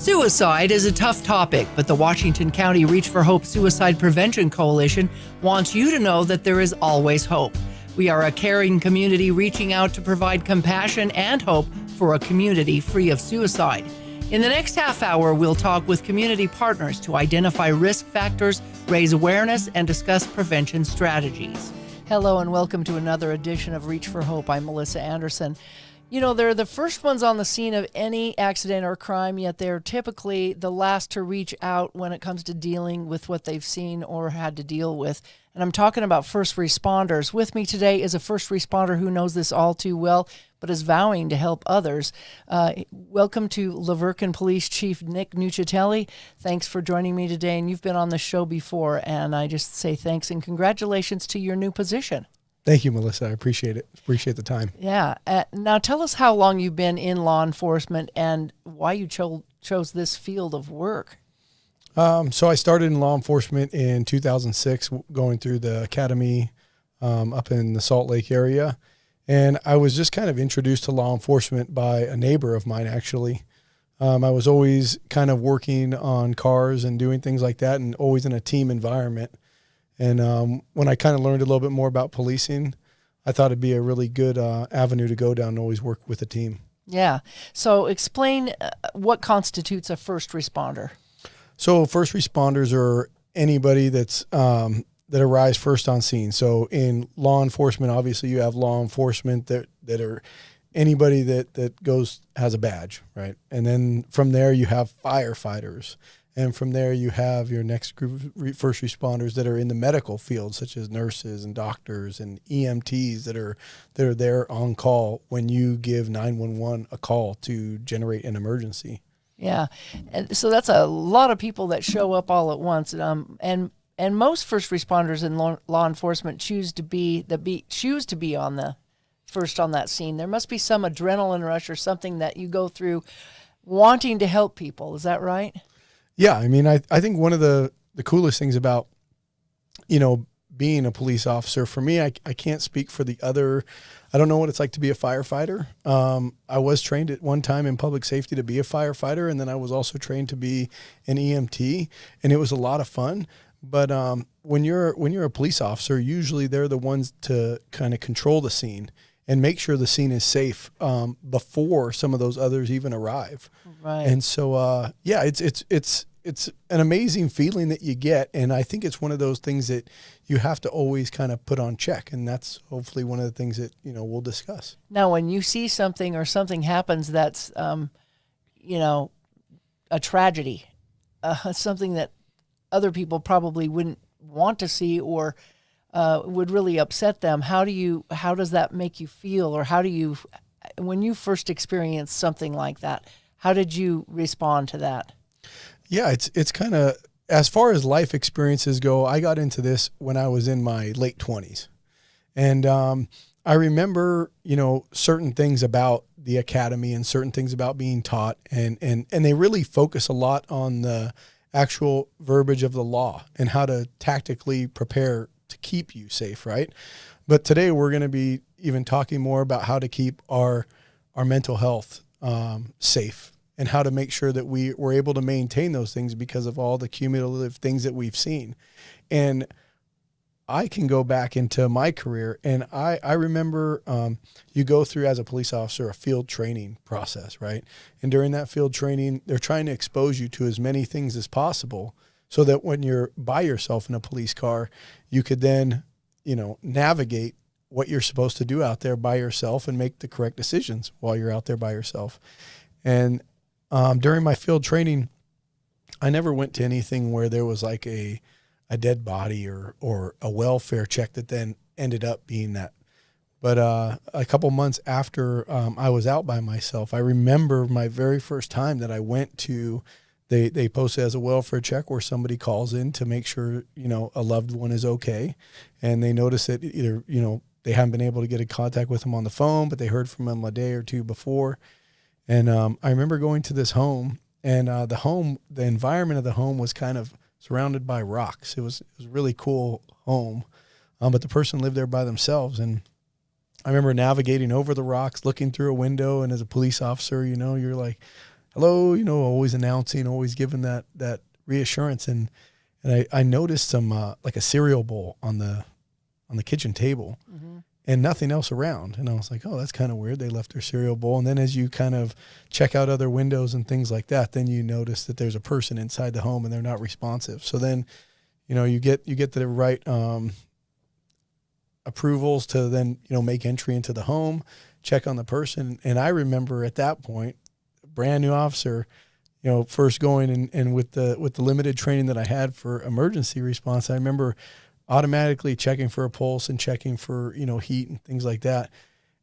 Suicide is a tough topic, but the Washington County Reach for Hope Suicide Prevention Coalition wants you to know that there is always hope. We are a caring community reaching out to provide compassion and hope for a community free of suicide. In the next half hour, we'll talk with community partners to identify risk factors, raise awareness, and discuss prevention strategies. Hello and welcome to another edition of Reach for Hope. I'm Melissa Anderson. You know, they're the first ones on the scene of any accident or crime, yet they're typically the last to reach out when it comes to dealing with what they've seen or had to deal with. And I'm talking about first responders. With me today is a first responder who knows this all too well, but is vowing to help others. Welcome to Laverton Police Chief Nick Nuccitelli. Thanks for joining me today. And you've been on the show before, and I just say thanks and congratulations to your new position. Thank you, Melissa. I appreciate it. Appreciate the time. Yeah. Now tell us how long you've been in law enforcement and why you chose this field of work. So I started in law enforcement in 2006, going through the academy up in the Salt Lake area. And I was just kind of introduced to law enforcement by a neighbor of mine, actually. I was always kind of working on cars and doing things like that and always in a team environment. And when I kind of learned a little bit more about policing, I thought it'd be a really good avenue to go down and always work with a team. Yeah. So explain what constitutes a first responder. So first responders are anybody that's that arrives first on scene. So in law enforcement, obviously you have law enforcement that are anybody that has a badge, right? And then from there you have firefighters. And from there, you have your next group of first responders that are in the medical field, such as nurses and doctors and EMTs that are there on call when you give 911 a call to generate an emergency. Yeah, and so that's a lot of people that show up all at once. And most first responders in law enforcement choose to be on the first on that scene. There must be some adrenaline rush or something that you go through wanting to help people. Is that right? Yeah, I mean, I think one of the coolest things about, being a police officer, for me, I can't speak for the other. I don't know what it's like to be a firefighter. I was trained at one time in public safety to be a firefighter, and then I was also trained to be an EMT, and it was a lot of fun. But when you're a police officer, usually they're the ones to kind of control the scene and make sure the scene is safe before some of those others even arrive. Right. And so, it's an amazing feeling that you get. And I think it's one of those things that you have to always kind of put on check. And that's hopefully one of the things that, we'll discuss. Now, when you see something or something happens that's, a tragedy, something that other people probably wouldn't want to see or would really upset them. How does that make you feel? Or when you first experienced something like that, how did you respond to that? Yeah, it's kind of, as far as life experiences go, I got into this when I was in my late 20s. And I remember, certain things about the academy and certain things about being taught. And they really focus a lot on the actual verbiage of the law and how to tactically prepare to keep you safe, right? But today we're going to be even talking more about how to keep our mental health safe and how to make sure that we're able to maintain those things because of all the cumulative things that we've seen. And I can go back into my career, and I remember you go through as a police officer a field training process, right? And during that field training, they're trying to expose you to as many things as possible so that when you're by yourself in a police car, you could then, navigate what you're supposed to do out there by yourself and make the correct decisions while you're out there by yourself. And during my field training, I never went to anything where there was like a dead body or a welfare check that then ended up being that. But a couple months after I was out by myself, I remember my very first time that I went to, they post it as a welfare check where somebody calls in to make sure, a loved one is okay. And they notice that either, they haven't been able to get in contact with them on the phone, but they heard from them a day or two before. And I remember going to this home, and the environment of the home was kind of surrounded by rocks. It was a really cool home, but the person lived there by themselves. And I remember navigating over the rocks, looking through a window, and as a police officer, you're like, hello, always announcing, always giving that reassurance. And I noticed some like a cereal bowl on the kitchen table, and nothing else around. And I was like, oh, that's kind of weird. They left their cereal bowl. And then as you kind of check out other windows and things like that, then you notice that there's a person inside the home and they're not responsive. So then, you get the right approvals to then, make entry into the home, check on the person. And I remember at that point, brand new officer, first going and with the limited training that I had for emergency response, I remember automatically checking for a pulse and checking for, heat and things like that.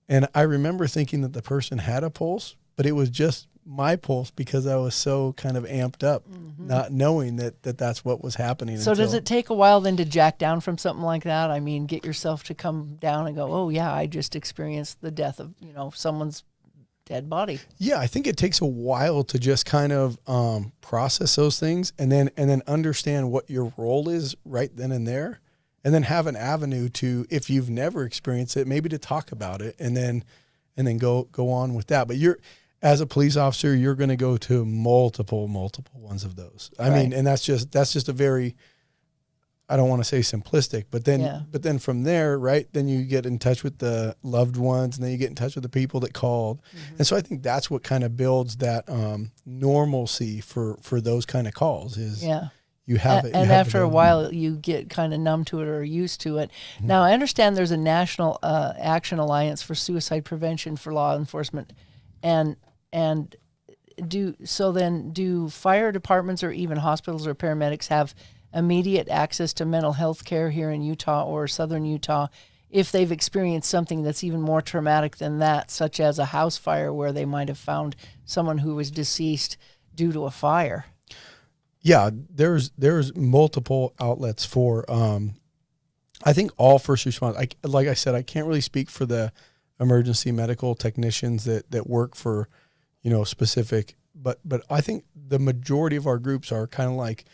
And I remember thinking that the person had a pulse, but it was just my pulse because I was so kind of amped up, not knowing that's what was happening. So does it take a while then to jack down from something like that? I mean, get yourself to come down and go, oh yeah, I just experienced the death of, someone's dead body. Yeah, I think it takes a while to just kind of process those things and then understand what your role is right then and there. And then have an avenue to, if you've never experienced it, maybe to talk about it and then go on with that. But as a police officer, you're going to go to multiple ones of those. I mean, and that's just a very, I don't want to say simplistic, but then from there, right, then you get in touch with the loved ones and then you get in touch with the people that called. And so I think that's what kind of builds that normalcy for those kind of calls is you have it. And after a while, you get kind of numb to it or used to it. Now, I understand there's a National Action Alliance for Suicide Prevention for law enforcement. And do fire departments or even hospitals or paramedics have immediate access to mental health care here in Utah or southern Utah if they've experienced something that's even more traumatic than that, such as a house fire where they might have found someone who was deceased due to a fire? Yeah, there's multiple outlets for, I think all first responders. Like I said, I can't really speak for the emergency medical technicians that work for, specific, but I think the majority of our groups are kind of like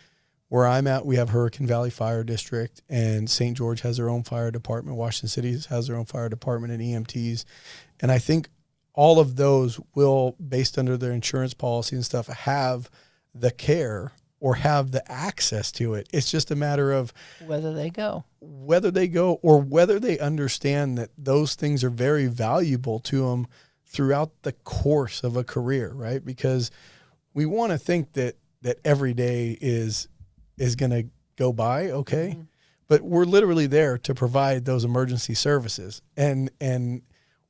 where I'm at. We have Hurricane Valley Fire District, and St. George has their own fire department. Washington City has their own fire department and EMTs. And I think all of those will, based under their insurance policy and stuff, have the care or have the access to it. It's just a matter of whether they go or whether they understand that those things are very valuable to them throughout the course of a career, right? Because we want to think that every day is going to go by, okay? But we're literally there to provide those emergency services. And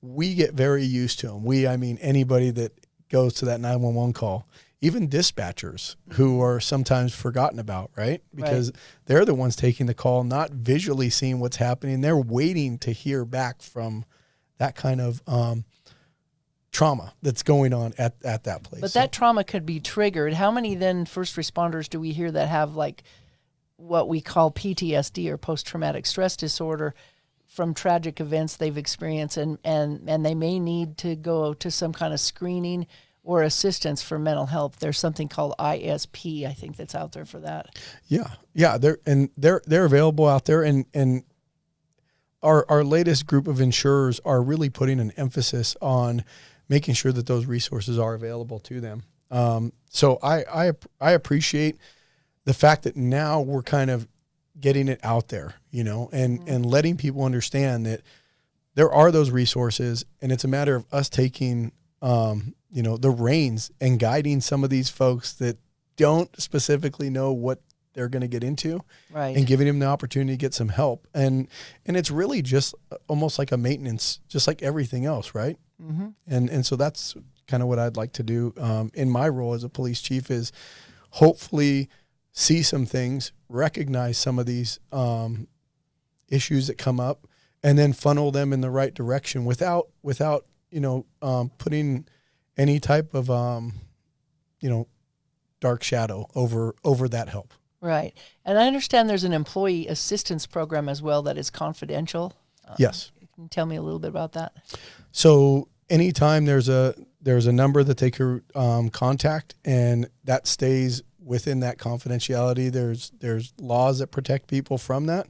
we get very used to them. I mean, anybody that goes to that 911 call, even dispatchers who are sometimes forgotten about, right? Because they're the ones taking the call, not visually seeing what's happening. They're waiting to hear back from that kind of trauma that's going on at that place. But that trauma could be triggered. How many then first responders do we hear that have like what we call PTSD or post-traumatic stress disorder from tragic events they've experienced and they may need to go to some kind of screening or assistance for mental health? There's something called ISP, I think, that's out there for that. Yeah, they're available out there, and our latest group of insurers are really putting an emphasis on making sure that those resources are available to them. So I appreciate the fact that now we're kind of getting it out there, and letting people understand that there are those resources, and it's a matter of us taking the reins and guiding some of these folks that don't specifically know what they're going to get into, right? And giving them the opportunity to get some help. And it's really just almost like a maintenance, just like everything else, right? And so that's kind of what I'd like to do in my role as a police chief, is hopefully see some things, recognize some of these issues that come up, and then funnel them in the right direction without putting any type of dark shadow over that help. Right. And I understand there's an employee assistance program as well that is confidential. Yes. Can you tell me a little bit about that? So anytime there's a number that they could contact, and that stays within that confidentiality, there's laws that protect people from that,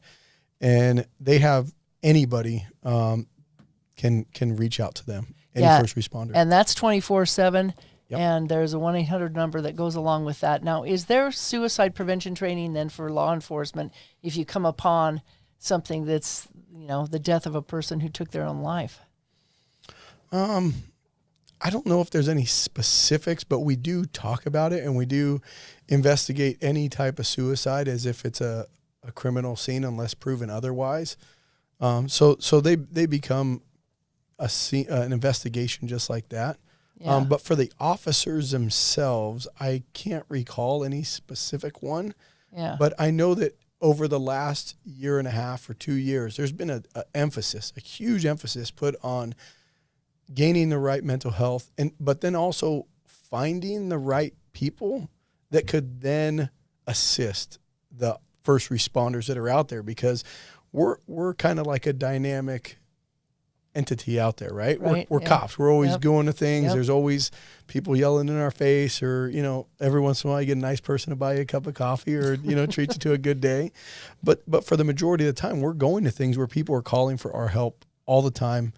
and they have anybody can reach out to them, any first responder. And that's 24/7. Yep. And there's a 1-800 number that goes along with that. Now, is there suicide prevention training then for law enforcement if you come upon something that's, the death of a person who took their own life? I don't know if there's any specifics, but we do talk about it, and we do investigate any type of suicide as if it's a criminal scene unless proven otherwise. So they become an investigation just like that. Yeah. But for the officers themselves, I can't recall any specific one. Yeah. But I know that over the last year and a half or 2 years, there's been a huge emphasis put on gaining the right mental health, but then also finding the right people that could then assist the first responders that are out there, because we're kind of like a dynamic entity out there, right? We're cops. We're always going to things. Yep. There's always people yelling in our face, or, every once in a while you get a nice person to buy you a cup of coffee or, treat you to a good day. But for the majority of the time, we're going to things where people are calling for our help all the time,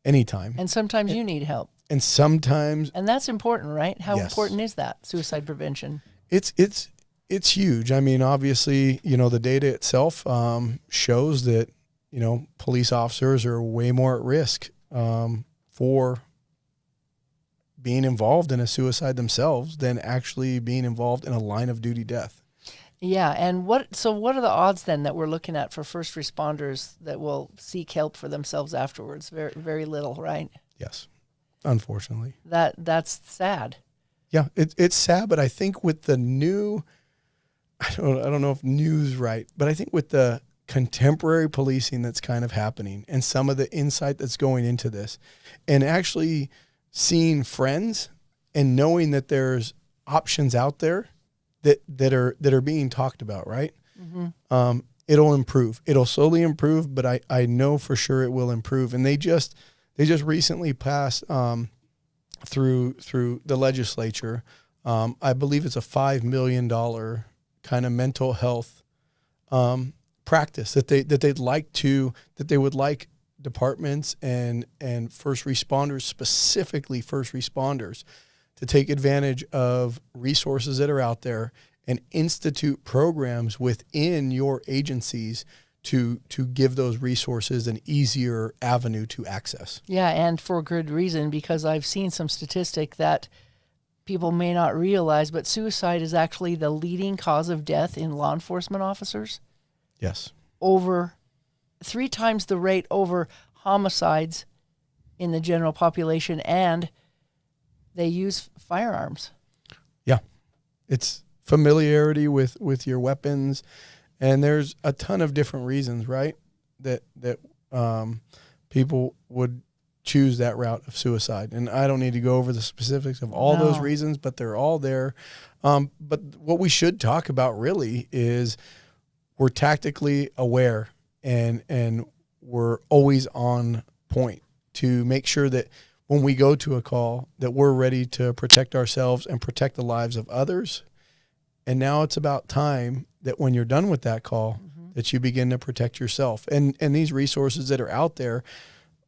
anytime. And sometimes you need help. And sometimes. And that's important, right? How Yes. important is that, suicide prevention? It's huge. I mean, obviously, the data itself shows that, police officers are way more at risk for being involved in a suicide themselves than actually being involved in a line of duty death. Yeah, and what are the odds then that we're looking at for first responders that will seek help for themselves afterwards? Very, very little, right? Yes, unfortunately. That's sad. Yeah, it's sad, but I think with the new, I don't know if new's right, but I think with the contemporary policing that's kind of happening and some of the insight that's going into this, and actually seeing friends and knowing that there's options out there that are being talked about, right? Mm-hmm. It'll improve. It'll slowly improve, but I know for sure it will improve. And they just recently passed through the legislature. I believe it's a $5 million kind of mental health practice that they would like departments and first responders, specifically first responders, to take advantage of resources that are out there and institute programs within your agencies to give those resources an easier avenue to access. Yeah, and for good reason, because I've seen some statistic that people may not realize, but suicide is actually the leading cause of death in law enforcement officers. Yes. Over 3 times the rate over homicides in the general population, and they use firearms. Yeah. It's familiarity with your weapons, and there's a ton of different reasons, right? That people would choose that route of suicide. And I don't need to go over the specifics of all those reasons, but they're all there. But what we should talk about really is we're tactically aware and we're always on point to make sure that when we go to a call that we're ready to protect ourselves and protect the lives of others. And now it's about time that when you're done with that call, that you begin to protect yourself. And these resources that are out there,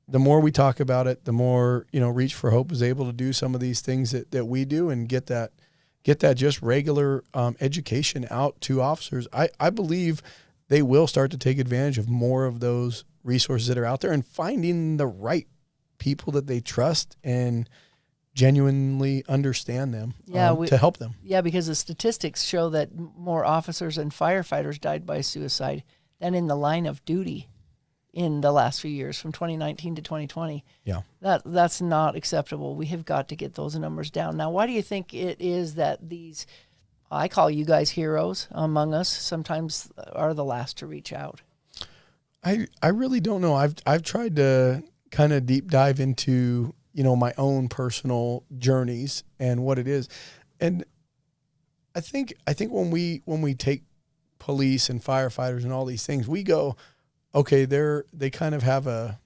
the more we talk about it, the more, Reach for Hope is able to do some of these things that we do and get that just regular education out to officers. I believe they will start to take advantage of more of those resources that are out there and finding the right people that they trust and genuinely understand them to help them. Yeah, because the statistics show that more officers and firefighters died by suicide than in the line of duty in the last few years, from 2019 to 2020. Yeah. That's not acceptable. We have got to get those numbers down. Now, why do you think it is that these, I call you guys heroes among us, sometimes are the last to reach out? I really don't know. I've tried to kind of deep dive into, my own personal journeys and what it is. And I think when we take police and firefighters and all these things, we go, okay, they kind of have a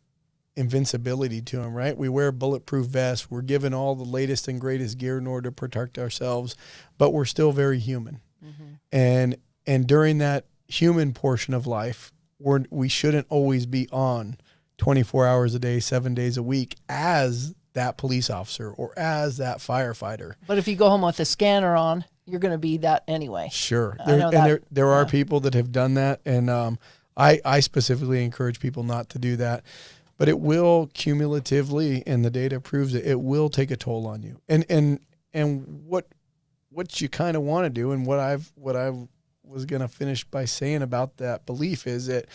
invincibility to them, right? We wear bulletproof vests. We're given all the latest and greatest gear in order to protect ourselves, but we're still very human. Mm-hmm. And during that human portion of life, we shouldn't always be on 24 hours a day, 7 days a week as that police officer or as that firefighter. But if you go home with a scanner on, you're going to be that anyway. Sure. I know that. There are people that have done that. And I specifically encourage people not to do that. But it will cumulatively, and the data proves it will take a toll on you. And what you kind of want to do, and what I was going to finish by saying about that belief is that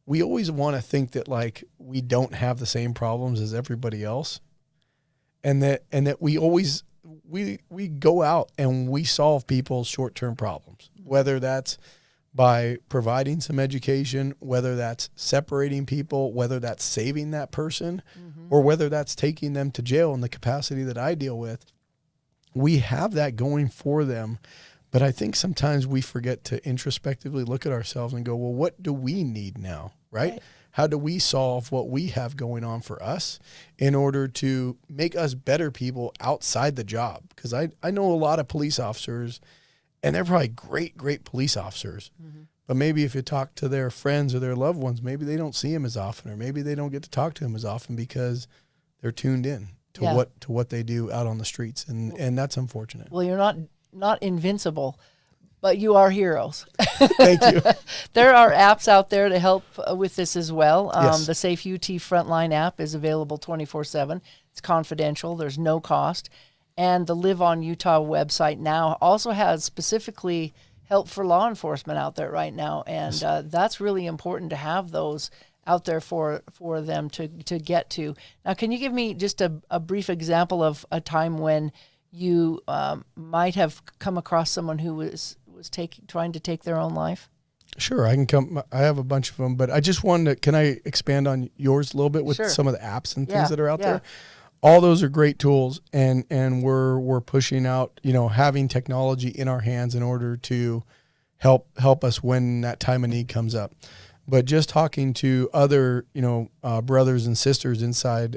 we always want to think that like we don't have the same problems as everybody else, and that we always we go out and we solve people's short-term problems, whether that's by providing some education, whether that's separating people, whether that's saving that person, or whether that's taking them to jail in the capacity that I deal with. We have that going for them. But I think sometimes we forget to introspectively look at ourselves and go, well, what do we need now, right? How do we solve what we have going on for us in order to make us better people outside the job? Because I know a lot of police officers, and they're probably great police officers. But maybe if you talk to their friends or their loved ones, maybe they don't see him as often, or maybe they don't get to talk to him as often because they're tuned in to what they do out on the streets. And that's unfortunate. Well, you're not invincible, but you are heroes. Thank you. There are apps out there to help with this as well. Yes. The Safe UT Frontline app is available 24/7. It's confidential. There's no cost. And the Live on Utah website now also has specifically help for law enforcement out there right now. And that's really important to have those out there for them to get to. Now, can you give me just a brief example of a time when you might have come across someone who was trying to take their own life? Sure, I have a bunch of them, but I just wanted to, can I expand on yours a little bit with some of the apps and things that are out there? All those are great tools, and we're pushing out, having technology in our hands in order to help us when that time of need comes up. But just talking to other, brothers and sisters inside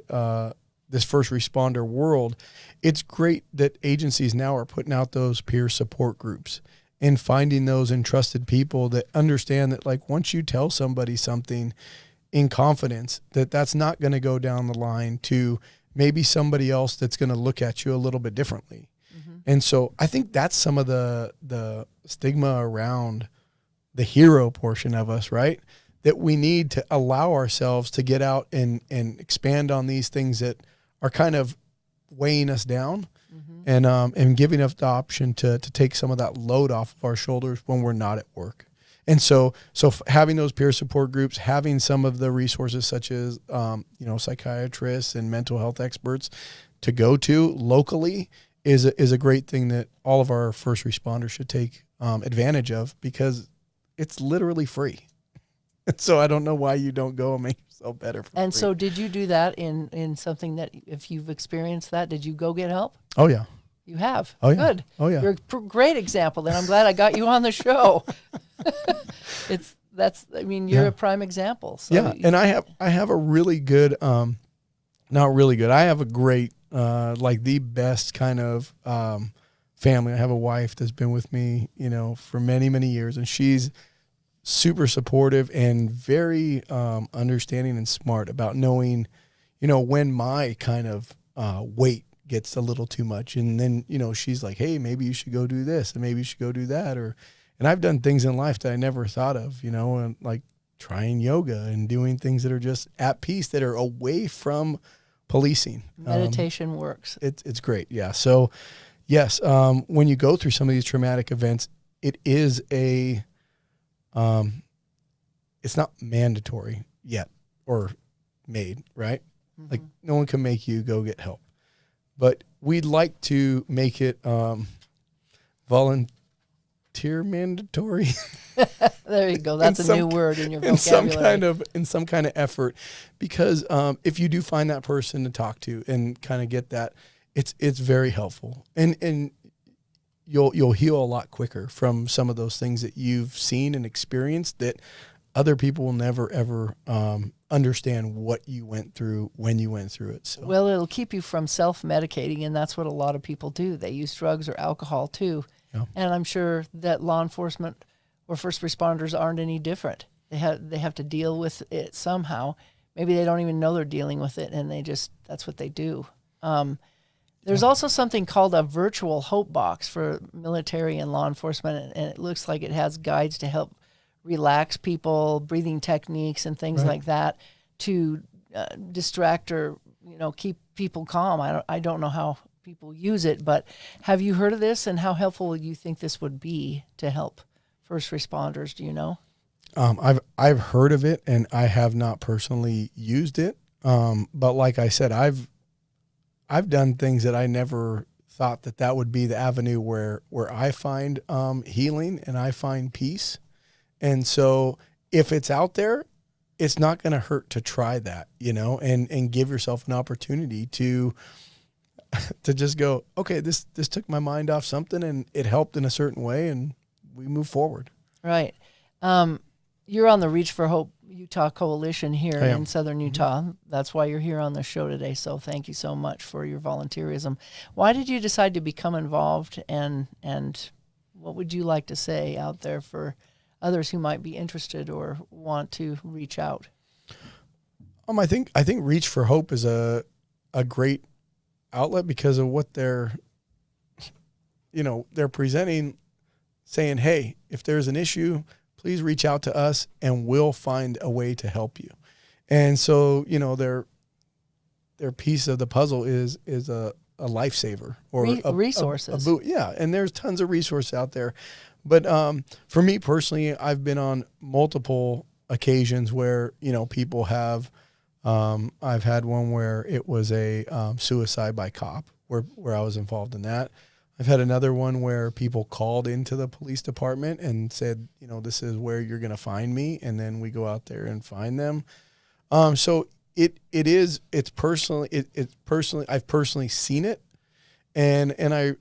this first responder world, it's great that agencies now are putting out those peer support groups and finding those entrusted people that understand that, like, once you tell somebody something in confidence, that's not going to go down the line to maybe somebody else that's going to look at you a little bit differently. And so I think that's some of the stigma around the hero portion of us, right? That we need to allow ourselves to get out and expand on these things that are kind of weighing us down, and giving us the option to take some of that load off of our shoulders when we're not at work. And so having those peer support groups, having some of the resources such as, psychiatrists and mental health experts to go to locally is a great thing that all of our first responders should take advantage of, because it's literally free. So I don't know why you don't go and make yourself better for And free. so did you do that in something that, if you've experienced that, did you go get help? Oh, yeah. You have? Oh, yeah. Good. Oh, yeah. You're a great example, and I'm glad I got you on the show. You're a prime example. So And I have a really good, not really good, I have a great, the best kind of family. I have a wife that's been with me, for many, many years, and she's super supportive and very understanding and smart about knowing, when my kind of weight gets a little too much. And then, she's like, hey, maybe you should go do this, and maybe you should go do that. And I've done things in life that I never thought of, and like trying yoga and doing things that are just at peace, that are away from policing. meditation works. It's great. Yeah. So yes, when you go through some of these traumatic events, it is it's not mandatory yet or made, right? Like, no one can make you go get help, but we'd like to make it volunteer mandatory. There you go. That's a new word in your vocabulary. In some kind of effort, because if you do find that person to talk to and kind of get that, it's very helpful, and you'll heal a lot quicker from some of those things that you've seen and experienced that other people will never ever understand what you went through when you went through it. So. Well, it'll keep you from self-medicating, and that's what a lot of people do. They use drugs or alcohol too. Yeah. And I'm sure that law enforcement or first responders aren't any different. They have to deal with it somehow. Maybe they don't even know they're dealing with it, and that's what they do. There's also something called a virtual hope box for military and law enforcement, and it looks like it has guides to help relax people, breathing techniques and things like that to distract or keep people calm. I don't know how people use it, but have you heard of this, and how helpful do you think this would be to help first responders? Do you know? I've heard of it, and I have not personally used it. But like I said, I've done things that I never thought that would be the avenue where I find healing and I find peace. And so if it's out there, it's not going to hurt to try that, and give yourself an opportunity to just go, okay, this took my mind off something and it helped in a certain way, and we move forward. Right. You're on the Reach for Hope Utah Coalition here in Southern Utah. That's why you're here on the show today. So thank you so much for your volunteerism. Why did you decide to become involved, and what would you like to say out there for others who might be interested or want to reach out? I think Reach for Hope is a great outlet because of what they're presenting, saying, hey, if there's an issue, please reach out to us and we'll find a way to help you. And so, their piece of the puzzle is a lifesaver or resources. And there's tons of resources out there. But for me personally, I've been on multiple occasions where, people have, I've had one where it was a suicide by cop where I was involved in that. I've had another one where people called into the police department and said, this is where you're going to find me. And then we go out there and find them. So it's personally, I've personally seen it. And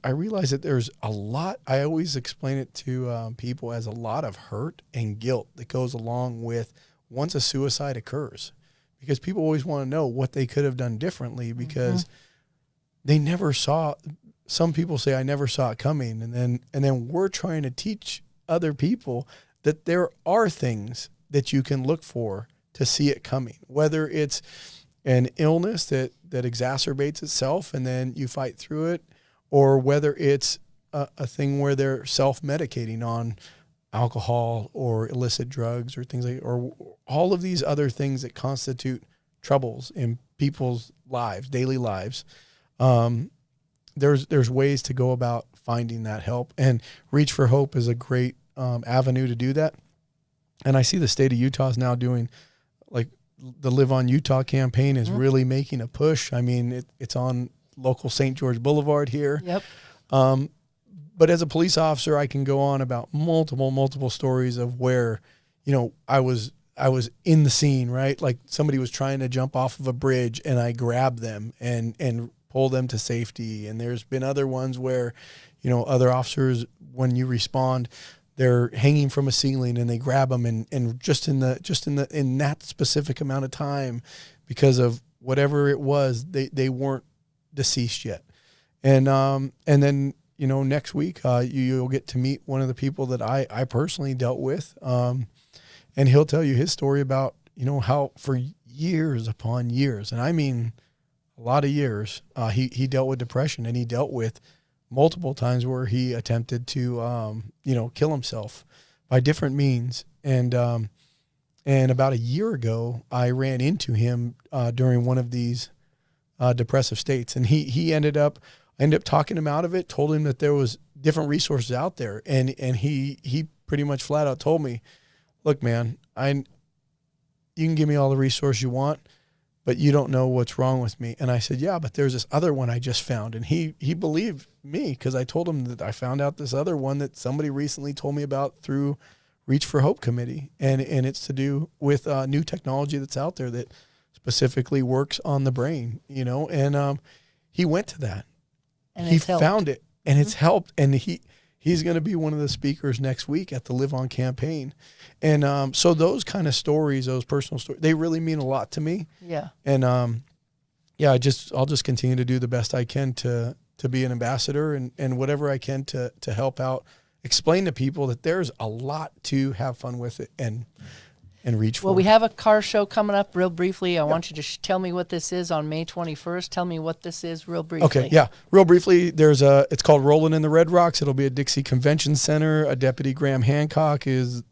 I realize that there's a lot, I always explain it to people as a lot of hurt and guilt that goes along with once a suicide occurs, because people always want to know what they could have done differently because they never saw. Some people say, I never saw it coming. And then we're trying to teach other people that there are things that you can look for to see it coming, whether it's an illness that exacerbates itself and then you fight through it, or whether it's a thing where they're self-medicating on alcohol or illicit drugs or things or all of these other things that constitute troubles in people's lives, daily lives. There's ways to go about finding that help, and Reach for Hope is a great avenue to do that. And I see the state of Utah is now doing, like, the Live on Utah campaign is really making a push. I mean, it's on local St. George Boulevard here. Yep. But as a police officer, I can go on about multiple stories of where, I was in the scene, right? Like somebody was trying to jump off of a bridge and I grabbed them and pull them to safety. And there's been other ones where, other officers, when you respond, they're hanging from a ceiling and they grab them and just in that specific amount of time, because of whatever it was, they weren't deceased yet. And then, next week, you'll get to meet one of the people that I personally dealt with. And he'll tell you his story about, how for years upon years, and I mean a lot of years, he dealt with depression, and he dealt with multiple times where he attempted to, kill himself by different means. And about a year ago, I ran into him during one of these depressive states, and I ended up talking him out of it, told him that there was different resources out there, and he pretty much flat out told me, look, man, you can give me all the resources you want, but you don't know what's wrong with me. And I said, yeah, but there's this other one I just found. And he believed me because I told him that I found out this other one that somebody recently told me about through Reach for Hope Committee. And it's to do with new technology that's out there that specifically works on the brain, and he went to that. And he found it, and it's helped. And he's going to be one of the speakers next week at the Live On campaign. And so those kind of stories, those personal stories, they really mean a lot to me. Yeah. And I'll just continue to do the best I can to be an ambassador and whatever I can to help out, explain to people that there's a lot to have fun with it. And and reach for. Well, we have a car show coming up real briefly. I want you to tell me what this is on May 21st. Tell me what this is real briefly. Okay, yeah. Real briefly, it's called Rolling in the Red Rocks. It'll be at Dixie Convention Center. Deputy Graham Hancock was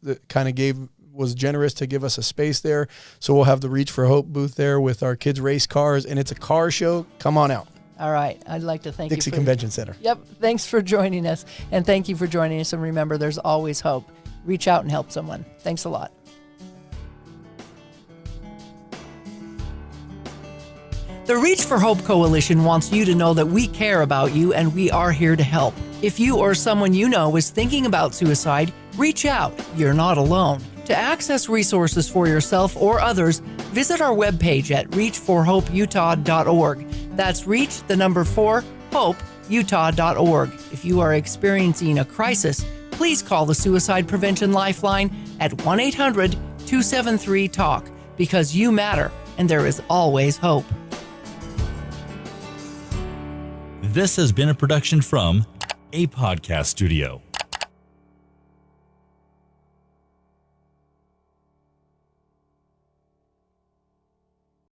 generous to give us a space there. So we'll have the Reach for Hope booth there with our kids' race cars, and it's a car show. Come on out. All right. I'd like to thank Dixie you. Convention Center. Yep. Thanks for joining us. And thank you for joining us. And remember, there's always hope. Reach out and help someone. Thanks a lot. The Reach for Hope Coalition wants you to know that we care about you and we are here to help. If you or someone you know is thinking about suicide, reach out. You're not alone. To access resources for yourself or others, visit our webpage at reachforhopeutah.org. That's hopeutah.org. If you are experiencing a crisis, please call the Suicide Prevention Lifeline at 1-800-273-TALK, because you matter and there is always hope. This has been a production from a podcast studio.